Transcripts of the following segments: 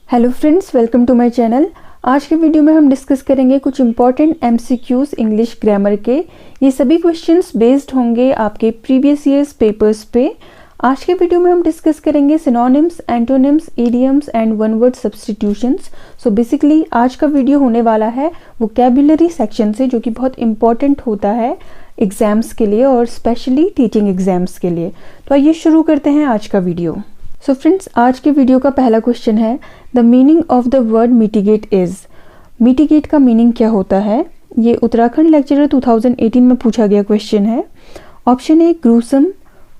Hello friends, welcome to my channel. आज के video में हम डिस्कस करेंगे कुछ इंपॉर्टेंट एमसीक्यूज इंग्लिश ग्रामर के। ये सभी क्वेश्चंस बेस्ड होंगे आपके प्रीवियस ईयर्स पेपर्स पे। आज के वीडियो में हम डिस्कस करेंगे synonyms, antonyms, idioms and one word substitutions. So basically आज का वीडियो होने वाला है वोकैबुलरी सेक्शन से, जो कि बहुत इंपॉर्टेंट होता है एग्जाम्स के लिए और स्पेशली टीचिंग एग्जाम्स के लिए। तो आइए शुरू करते हैं आज का वीडियो। सो फ्रेंड्स, आज के वीडियो का पहला क्वेश्चन है the meaning of the word mitigate is. Mitigate का मीनिंग क्या होता है? ये उत्तराखंड लेक्चरर 2018 में पूछा गया क्वेश्चन है। Option A gruesome,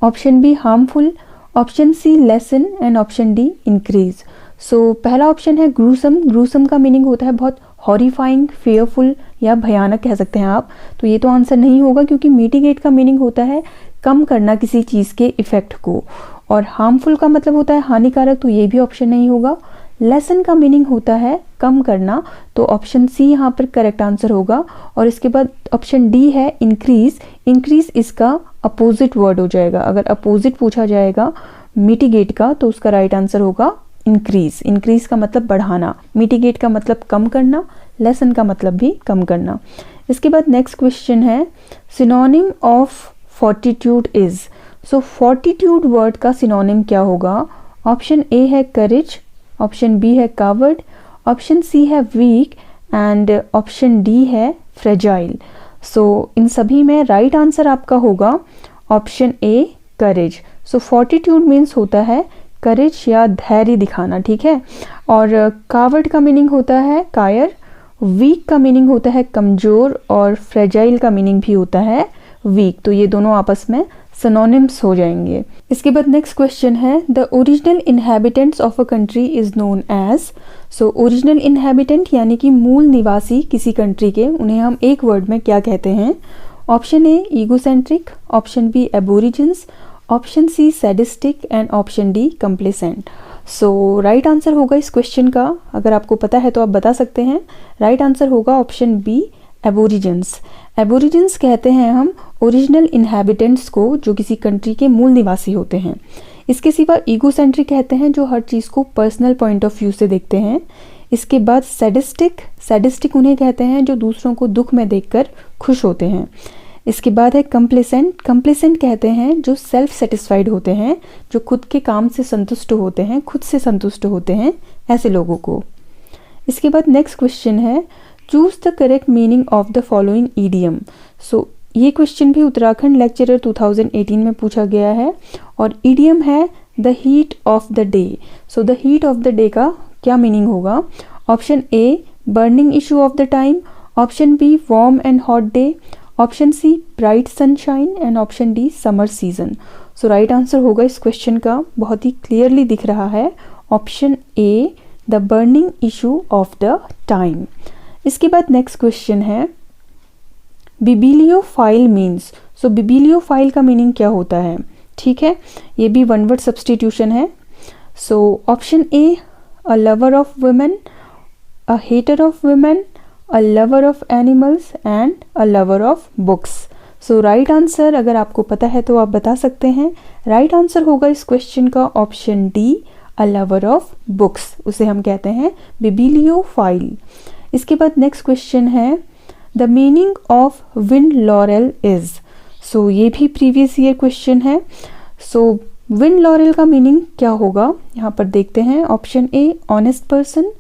option B harmful, option C lesson and option D increase. So पहला ऑप्शन है ग्रूसम। ग्रूसम का मीनिंग होता है बहुत हॉरिफाइंग, फेयरफुल या भयानक कह सकते हैं आप। तो ये तो आंसर नहीं होगा, क्योंकि मिटिगेट का मीनिंग होता है कम करना किसी चीज़ के इफेक्ट को, और हार्मफुल का मतलब होता है हानिकारक, तो ये भी ऑप्शन नहीं होगा। लेसन का मीनिंग होता है कम करना, तो ऑप्शन सी यहाँ पर करेक्ट आंसर होगा। और इसके बाद ऑप्शन डी है इंक्रीज। इंक्रीज इसका अपोजिट वर्ड हो जाएगा। अगर अपोजिट पूछा जाएगा मिटिगेट का तो उसका राइट आंसर होगा इंक्रीज। इंक्रीज का मतलब बढ़ाना, मिटिगेट का मतलब कम करना, लेसन का मतलब भी कम करना। इसके बाद नेक्स्ट क्वेश्चन है synonym of fortitude is. So fortitude word का सिनोनिम क्या होगा? ऑप्शन ए है करेज, ऑप्शन बी है कावर्ड, ऑप्शन सी है वीक एंड ऑप्शन डी है फ्रेजाइल। सो इन सभी में राइट आंसर आपका होगा ऑप्शन ए करेज। सो फोर्टिट्यूड मीन्स होता है करेज या धैर्य दिखाना, ठीक है। और कावर्ड का मीनिंग होता है कायर, वीक का मीनिंग होता है कमजोर, और फ्रेजाइल का मीनिंग भी होता है वीक। तो ये दोनों आपस में सिनोनिम्स हो जाएंगे। इसके बाद नेक्स्ट क्वेश्चन है the original inhabitants of a country is known as. So original inhabitant यानी कि मूल निवासी किसी कंट्री के, उन्हें हम एक वर्ड में क्या कहते हैं? Option A egocentric, option B aborigines, option C sadistic and option D complacent. So right answer होगा इस क्वेश्चन का, अगर आपको पता है तो आप बता सकते हैं। राइट आंसर होगा ऑप्शन बी एबोरिजिन्स। एबोरिजिन्स कहते हैं हम ओरिजिनल इनहैबिटेंट्स को, जो किसी कंट्री के मूल निवासी होते हैं। इसके सिवा ईगोसेंट्रिक कहते हैं जो हर चीज़ को पर्सनल पॉइंट ऑफ व्यू से देखते हैं। इसके बाद सैडिस्टिक, सैडिस्टिक उन्हें कहते हैं जो दूसरों को दुख में देखकर खुश होते हैं। इसके बाद है कंप्लेसेंट। कंप्लेसेंट कहते हैं जो सेल्फ सेटिस्फाइड होते हैं, जो खुद के काम से संतुष्ट होते हैं, खुद से संतुष्ट होते हैं, ऐसे लोगों को। इसके बाद नेक्स्ट क्वेश्चन है choose the correct meaning of the following idiom. So ये क्वेश्चन भी उत्तराखंड लेक्चरर 2018 में पूछा गया है, और ईडियम है the heat of the day. So the heat of the day का क्या मीनिंग होगा? Option A burning issue of the time, option B warm and hot day, option C bright sunshine and option D summer season. So right answer होगा इस question का, बहुत ही clearly दिख रहा है, option A the burning issue of the time. इसके बाद next question है बिबिलियोफाइल मीन्स। सो बिबिलियोफाइल का मीनिंग क्या होता है? ठीक है, ये भी वन वर्ड सब्स्टिट्यूशन है। So option A a lover of women, a hater of women, a lover of animals and a lover of books. So right answer अगर आपको पता है तो आप बता सकते हैं। राइट आंसर होगा इस क्वेश्चन का option D a lover of books, उसे हम कहते हैं बिबिलियोफाइल। इसके बाद नेक्स्ट क्वेश्चन है the meaning of win laurel is. So ये भी प्रीवियस ईयर क्वेश्चन है। सो विंड लॉरेल का मीनिंग क्या होगा यहाँ पर देखते हैं। Option A honest person,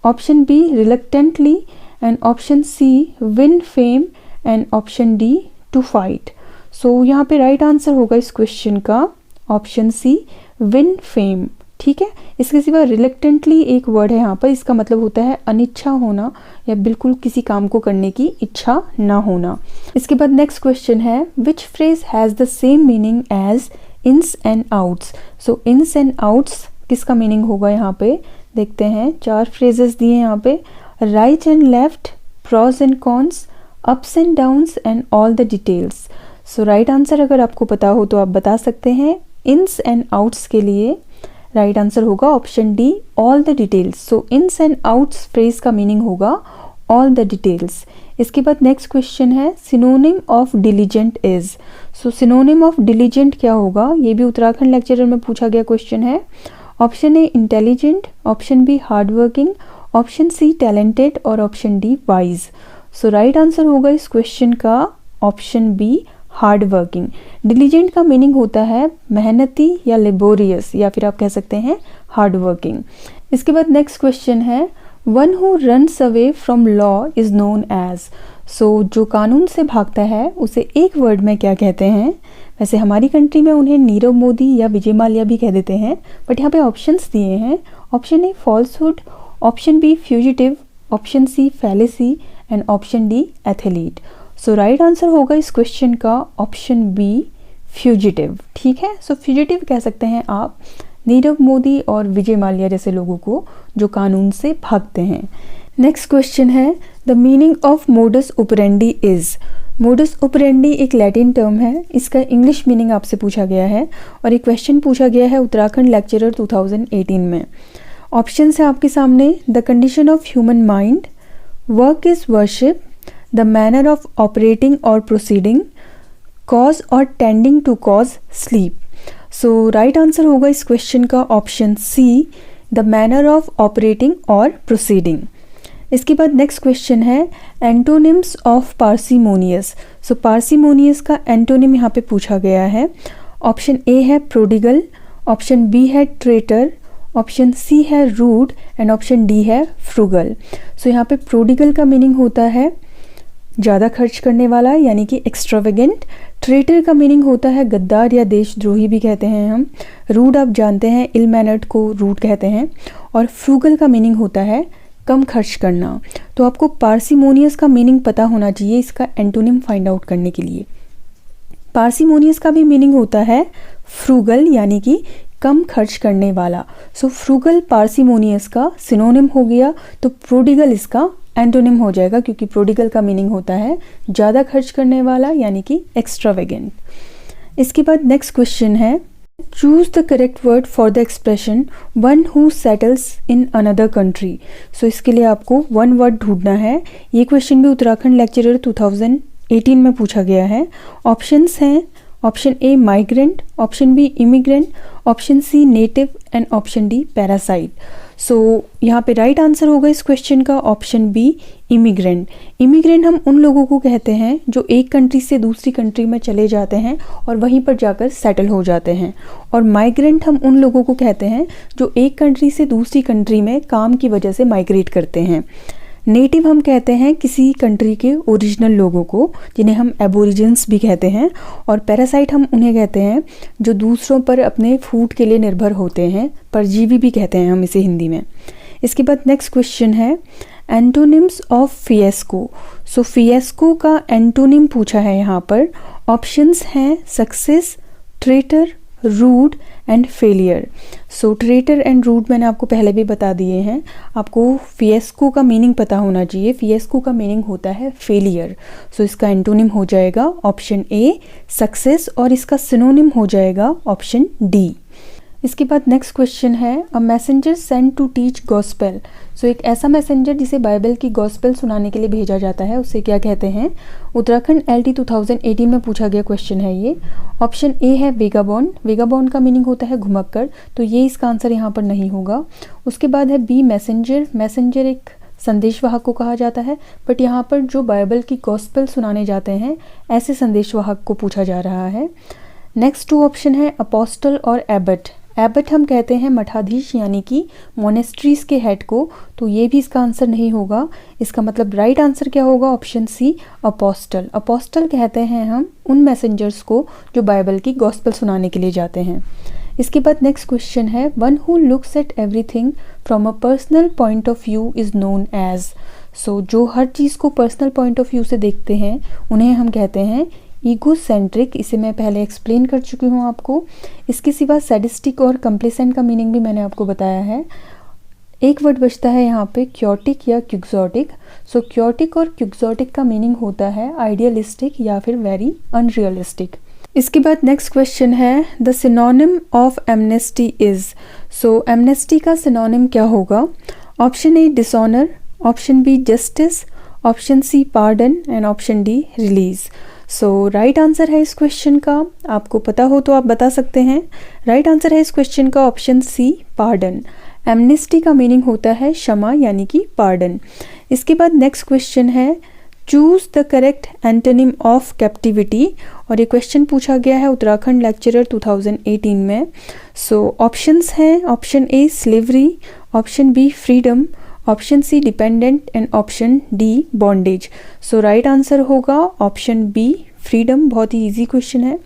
option B reluctantly and option C win fame and option D to fight. So यहाँ पे राइट आंसर होगा इस क्वेश्चन का ऑप्शन सी विन फेम, ठीक है। इसके सिवा रिलक्टेंटली एक वर्ड है यहाँ पर, इसका मतलब होता है अनिच्छा होना या बिल्कुल किसी काम को करने की इच्छा ना होना। इसके बाद नेक्स्ट क्वेश्चन है which phrase has the same meaning as ins and outs. So ins and outs किसका मीनिंग होगा यहाँ पे देखते हैं। 4 फ्रेजेस दिए यहाँ पे, right and left, pros and cons, ups and downs and all the details. So right answer अगर आपको पता हो तो आप बता सकते हैं। इन्स एंड आउट्स के लिए राइट आंसर होगा option D all the details. So ins and outs phrase का मीनिंग होगा ऑल द डिटेल्स। इसके बाद नेक्स्ट क्वेश्चन है synonym of diligent is. So synonym of diligent क्या होगा? ये भी उत्तराखंड लेक्चरर में पूछा गया क्वेश्चन है। Option A intelligent, option B hard working, option C talented और option D wise. So right answer होगा इस क्वेश्चन का option B hard working. Diligent का मीनिंग होता है मेहनती या लेबोरियस, या फिर आप कह सकते हैं हार्ड वर्किंग। इसके बाद नेक्स्ट क्वेश्चन है one who runs away from law is known as. So जो कानून से भागता है उसे एक वर्ड में क्या कहते हैं? वैसे हमारी कंट्री में उन्हें नीरव मोदी या विजय माल्या भी कह देते हैं, बट यहाँ पे ऑप्शंस दिए हैं। Option A falsehood, option B fugitive, option C fallacy and option D athlete. So right answer होगा इस क्वेश्चन का ऑप्शन बी फ्यूजिटिव। ठीक है, सो फ्यूजिटिव कह सकते हैं आप नीरव मोदी और विजय माल्या जैसे लोगों को जो कानून से भागते हैं। नेक्स्ट क्वेश्चन है the meaning of modus operandi is. Modus operandi एक लैटिन टर्म है, इसका इंग्लिश मीनिंग आपसे पूछा गया है और ये क्वेश्चन पूछा गया है उत्तराखंड लेक्चरर 2018 में। ऑप्शन है आपके सामने the condition of human mind, work is worship, the manner of operating और प्रोसीडिंग, कॉज और tending to cause sleep. So right answer होगा इस क्वेश्चन का option C the manner of operating और प्रोसीडिंग। इसके बाद नेक्स्ट क्वेश्चन है antonyms of parsimonious. So parsimonious का एंटोनिम यहाँ पे पूछा गया है। ऑप्शन ए है प्रोडिगल, ऑप्शन बी है ट्रेटर, ऑप्शन सी है रूड एंड ऑप्शन डी है फ्रूगल। सो यहाँ पे प्रोडिगल का मीनिंग होता है ज़्यादा खर्च करने वाला यानी कि एक्स्ट्रावेगेंट। ट्रेटर का मीनिंग होता है गद्दार या देशद्रोही भी कहते हैं हम। रूड आप जानते हैं इल मैनर्ड को रूड कहते हैं। और फ्रूगल का मीनिंग होता है कम खर्च करना। तो आपको पार्सिमोनियस का मीनिंग पता होना चाहिए इसका एंटोनिम फाइंड आउट करने के लिए। पार्सिमोनियस का भी मीनिंग होता है फ्रूगल यानी कि कम खर्च करने वाला। सो फ्रूगल पार्सिमोनियस का सिनोनिम हो गया, तो प्रोडिगल इसका एंटोनिम हो जाएगा क्योंकि प्रोडिगल का मीनिंग होता है ज़्यादा खर्च करने वाला यानी कि एक्स्ट्रावेगेंट। इसके बाद नेक्स्ट क्वेश्चन है choose the correct word for the expression one who settles in another country. So इसके लिए आपको वन वर्ड ढूंढना है। ये क्वेश्चन भी उत्तराखंड लेक्चरर 2018 में पूछा गया है। ऑप्शंस हैं option A migrant, option B immigrant, option C native and option D parasite. So यहाँ पे राइट आंसर होगा इस क्वेश्चन का ऑप्शन बी इमिग्रेंट। इमिग्रेंट हम उन लोगों को कहते हैं जो एक कंट्री से दूसरी कंट्री में चले जाते हैं और वहीं पर जाकर सेटल हो जाते हैं। और माइग्रेंट हम उन लोगों को कहते हैं जो एक कंट्री से दूसरी कंट्री में काम की वजह से माइग्रेट करते हैं। नेटिव हम कहते हैं किसी कंट्री के ओरिजिनल लोगों को जिन्हें हम एबोरिजिन्स भी कहते हैं। और पैरासाइट हम उन्हें कहते हैं जो दूसरों पर अपने फूड के लिए निर्भर होते हैं, परजीवी भी कहते हैं हम इसे हिंदी में। इसके बाद नेक्स्ट क्वेश्चन है antonyms of fiasco. So fiasco का एंटोनिम पूछा है यहाँ पर। ऑप्शंस हैं success, traitor, rude and failure. So traitor and rude मैंने आपको पहले भी बता दिए हैं। आपको फिएस्को का मीनिंग पता होना चाहिए। फिएस्को का मीनिंग होता है फेलियर। सो इसका एंटोनिम हो जाएगा ऑप्शन ए सक्सेस और इसका सिनोनिम हो जाएगा ऑप्शन डी। इसके बाद नेक्स्ट क्वेश्चन है a messenger sent to teach gospel. So एक ऐसा मैसेंजर जिसे बाइबल की गॉस्पेल सुनाने के लिए भेजा जाता है उसे क्या कहते हैं? उत्तराखंड LT 2018 में पूछा गया क्वेश्चन है ये। ऑप्शन ए है वेगाबॉन्ड। वेगाबॉन्ड का मीनिंग होता है घुमक्कर, तो ये इसका आंसर यहाँ पर नहीं होगा। उसके बाद है बी मैसेंजर। मैसेंजर एक संदेशवाहक को कहा जाता है, बट यहाँ पर जो बाइबल की गॉस्पेल सुनाने जाते हैं ऐसे संदेशवाहक को पूछा जा रहा है। नेक्स्ट टू ऑप्शन है अपोस्टल और एबट। एबट हम कहते हैं मठाधीश यानी कि मोनेस्ट्रीज के हेड को, तो ये भी इसका आंसर नहीं होगा। इसका मतलब राइट आंसर क्या होगा? Option C apostle. अपोस्टल कहते हैं हम उन मैसेंजर्स को जो बाइबल की गॉस्पेल सुनाने के लिए जाते हैं। इसके बाद नेक्स्ट क्वेश्चन है one who looks at everything from a personal point of view is known as. So जो हर चीज़ को पर्सनल पॉइंट ऑफ व्यू से देखते हैं उन्हें हम कहते हैं ईगोसेंट्रिक। इसे मैं पहले एक्सप्लेन कर चुकी हूँ आपको। इसके सिवा सैडिस्टिक और कंप्लेसेंट का मीनिंग भी मैंने आपको बताया है। एक वर्ड बचता है यहाँ पे क्योटिक या क्यूक्सोटिक। सो क्योटिक और क्यूक्सोटिक का मीनिंग होता है आइडियलिस्टिक या फिर वेरी अनरियलिस्टिक। इसके बाद नेक्स्ट क्वेश्चन है the synonym of amnesty is. So amnesty का सिनोनिम क्या होगा? Option A dishonour, option B justice, option C pardon and option D release. So right answer है इस क्वेश्चन का, आपको पता हो तो आप बता सकते हैं। राइट आंसर है इस क्वेश्चन का ऑप्शन सी, पार्डन। एमनेस्टी का मीनिंग होता है क्षमा यानी कि पार्डन। इसके बाद नेक्स्ट क्वेश्चन है, choose the correct antonym of captivity, और ये क्वेश्चन पूछा गया है उत्तराखंड लेक्चरर 2018 में। सो ऑप्शंस हैं, option A slavery, option B freedom, option C dependent and option D bondage. So right answer होगा ऑप्शन बी फ्रीडम। बहुत ही इजी क्वेश्चन है।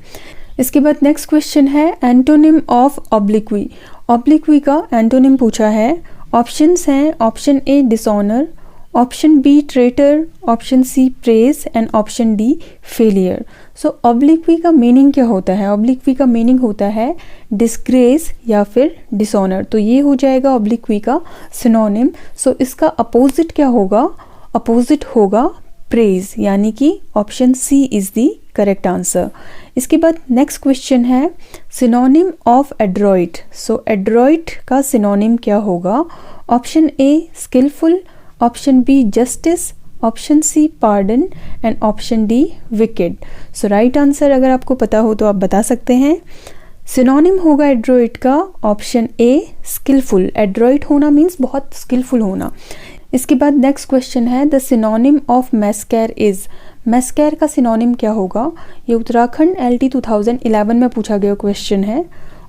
इसके बाद नेक्स्ट क्वेश्चन है एंटोनिम ऑफ ऑब्लिक्वी। ऑब्लिक्वी का एंटोनिम पूछा है। ऑप्शंस हैं, option A dishonour, option B traitor, option C praise and option D failure. So obloquy का मीनिंग क्या होता है? ऑब्लिक्वी का मीनिंग होता है डिस्ग्रेस या फिर डिसऑनर। तो ये हो जाएगा ऑब्लिक्वी का सिनोनिम। सो इसका अपोजिट क्या होगा? अपोजिट होगा प्रेज, यानी कि option C is the correct answer. इसके बाद नेक्स्ट क्वेश्चन है synonym of adroit. So adroit का सिनोनिम क्या होगा? Option A skilful, option B justice, option C pardon and option D wicked. So right answer अगर आपको पता हो तो आप बता सकते हैं। सिनोनिम होगा एड्रॉइट का ऑप्शन ए स्किलफुल। एड्रॉइट होना मीन्स बहुत स्किलफुल होना। इसके बाद नेक्स्ट क्वेश्चन है द सिनोनिम ऑफ मैस्कैर इज। मैस्कैर का सिनोनिम क्या होगा? ये उत्तराखंड LT 2011 में पूछा गया क्वेश्चन है।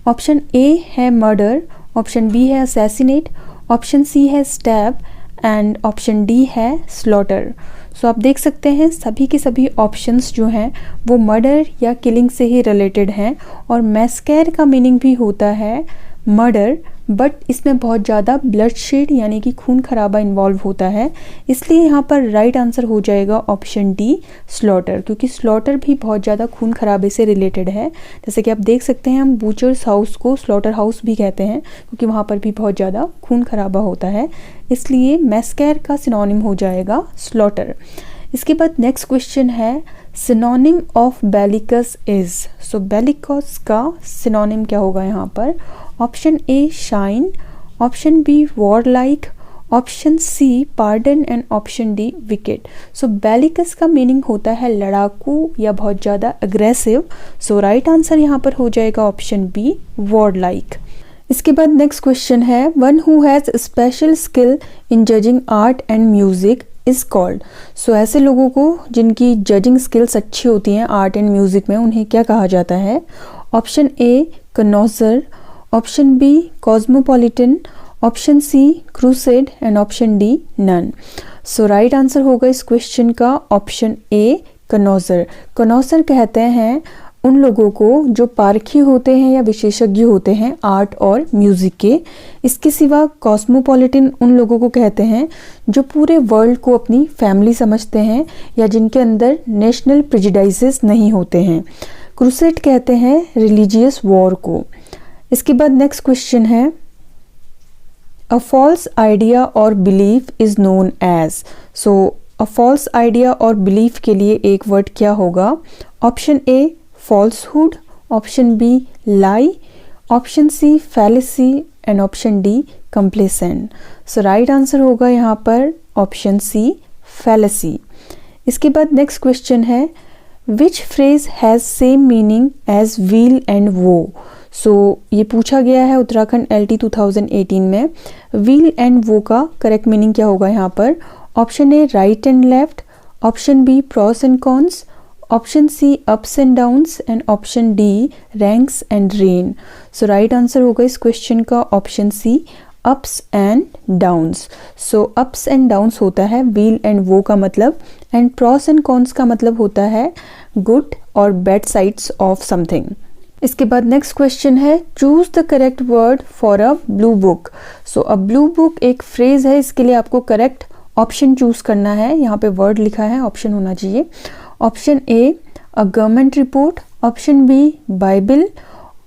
ऑप्शन ए है मर्डर, ऑप्शन बी है असैसिनेट, ऑप्शन सी है स्टैब एंड ऑप्शन डी है स्लॉटर। सो आप देख सकते हैं सभी के सभी ऑप्शंस जो हैं वो मर्डर या किलिंग से ही रिलेटेड हैं, और मैस्कैर का मीनिंग भी होता है मर्डर, बट इसमें बहुत ज़्यादा ब्लड शेड यानी कि खून खराबा इन्वॉल्व होता है। इसलिए यहाँ पर राइट आंसर हो जाएगा ऑप्शन डी स्लॉटर, क्योंकि स्लॉटर भी बहुत ज़्यादा खून खराबे से रिलेटेड है। जैसे कि आप देख सकते हैं हम बूचर्स हाउस को स्लॉटर हाउस भी कहते हैं, क्योंकि वहाँ पर भी बहुत ज़्यादा खून खराबा होता है। इसलिए मैस्कैर का सिनोनिम हो जाएगा स्लॉटर। इसके बाद नेक्स्ट क्वेश्चन है synonym of bellicose is. So bellicose का सिनोनिम क्या होगा यहाँ पर? Option A shine, option B warlike, option C pardon and option D wicked. So bellicose का मीनिंग होता है लड़ाकू या बहुत ज़्यादा अग्रेसिव। सो राइट आंसर यहाँ पर हो जाएगा ऑप्शन बी वॉरलाइक। इसके बाद नेक्स्ट क्वेश्चन है one who has special skill in judging art and music is called. So ऐसे लोगों को जिनकी जजिंग स्किल्स अच्छी होती हैं आर्ट एंड म्यूजिक में, उन्हें क्या कहा जाता है? Option A connoisseur, option B cosmopolitan, option C crusade and option D none. So right answer होगा इस क्वेश्चन का ऑप्शन ए कनॉजर। कनॉजर कहते हैं उन लोगों को जो पारखी होते हैं या विशेषज्ञ होते हैं आर्ट और म्यूज़िक के। इसके सिवा कॉस्मोपॉलिटन उन लोगों को कहते हैं जो पूरे वर्ल्ड को अपनी फैमिली समझते हैं या जिनके अंदर नेशनल प्रेजुडिसेस नहीं होते हैं। क्रूसेड कहते हैं रिलीजियस वॉर को। इसके बाद नेक्स्ट क्वेश्चन है अ फॉल्स आइडिया और belief is known as. So a false idea और बिलीफ के लिए एक वर्ड क्या होगा? Option A falsehood, option B lie, option C fallacy and option D complacent. So right answer होगा यहाँ पर ऑप्शन सी फैलेसी। इसके बाद नेक्स्ट क्वेश्चन है which phrase has same meaning as weal and woe. So ये पूछा गया है उत्तराखंड LT 2018 में। व्हील एंड वो का करेक्ट मीनिंग क्या होगा यहाँ पर? Option A right and left, option B pros and cons, option C ups and downs and option D ranks and rain. So right answer होगा इस क्वेश्चन का option C ups and downs. So ups and downs होता है wheel and वो का मतलब, and pros and cons का मतलब होता है गुड और बैड साइड्स ऑफ समथिंग। इसके बाद नेक्स्ट क्वेश्चन है choose the correct word for a blue book. So a blue book एक फ्रेज है, इसके लिए आपको करेक्ट ऑप्शन चूज करना है। यहाँ पे वर्ड लिखा है, ऑप्शन होना चाहिए। Option A a government report, option B Bible,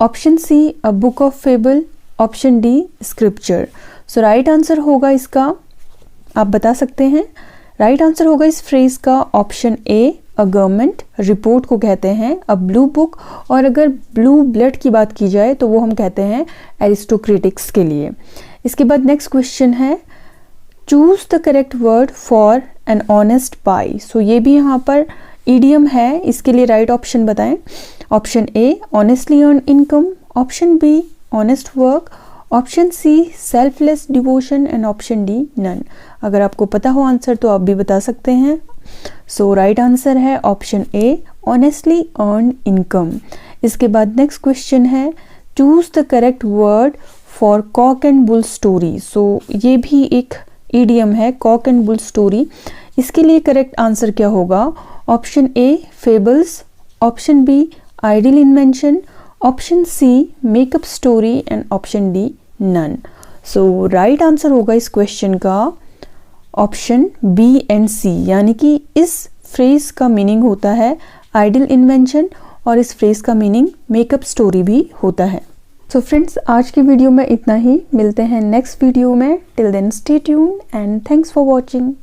option C a book of fable, option D scripture. So right answer होगा इसका, आप बता सकते हैं। राइट आंसर होगा इस फ्रेज का option A a government report को कहते हैं अ ब्लू बुक, और अगर ब्लू ब्लड की बात की जाए तो वो हम कहते हैं एरिस्टोक्रेटिक्स के लिए। इसके बाद नेक्स्ट क्वेश्चन है choose the correct word for an honest buy. So ये भी यहाँ पर ईडियम है, इसके लिए राइट ऑप्शन बताएं। Option A honestly earn income, option B honest work, option C selfless devotion and option D none. अगर आपको पता हो आंसर तो आप भी बता सकते हैं। सो राइट आंसर है option A honestly earn income. इसके बाद नेक्स्ट क्वेश्चन है choose the correct word for cock and bull story. So ये भी एक ईडियम है, कॉक एंड बुल स्टोरी। इसके लिए करेक्ट आंसर क्या होगा? Option A fables, option B ideal invention, option C makeup story and option D none. So right answer होगा इस क्वेश्चन का ऑप्शन बी एंड सी, यानी कि इस फ्रेज का मीनिंग होता है आइडियल इन्वेंशन और इस फ्रेज का मीनिंग मेकअप स्टोरी भी होता है। सो फ्रेंड्स, आज की वीडियो में इतना ही। मिलते हैं नेक्स्ट वीडियो में। Till then stay tuned and thanks for watching.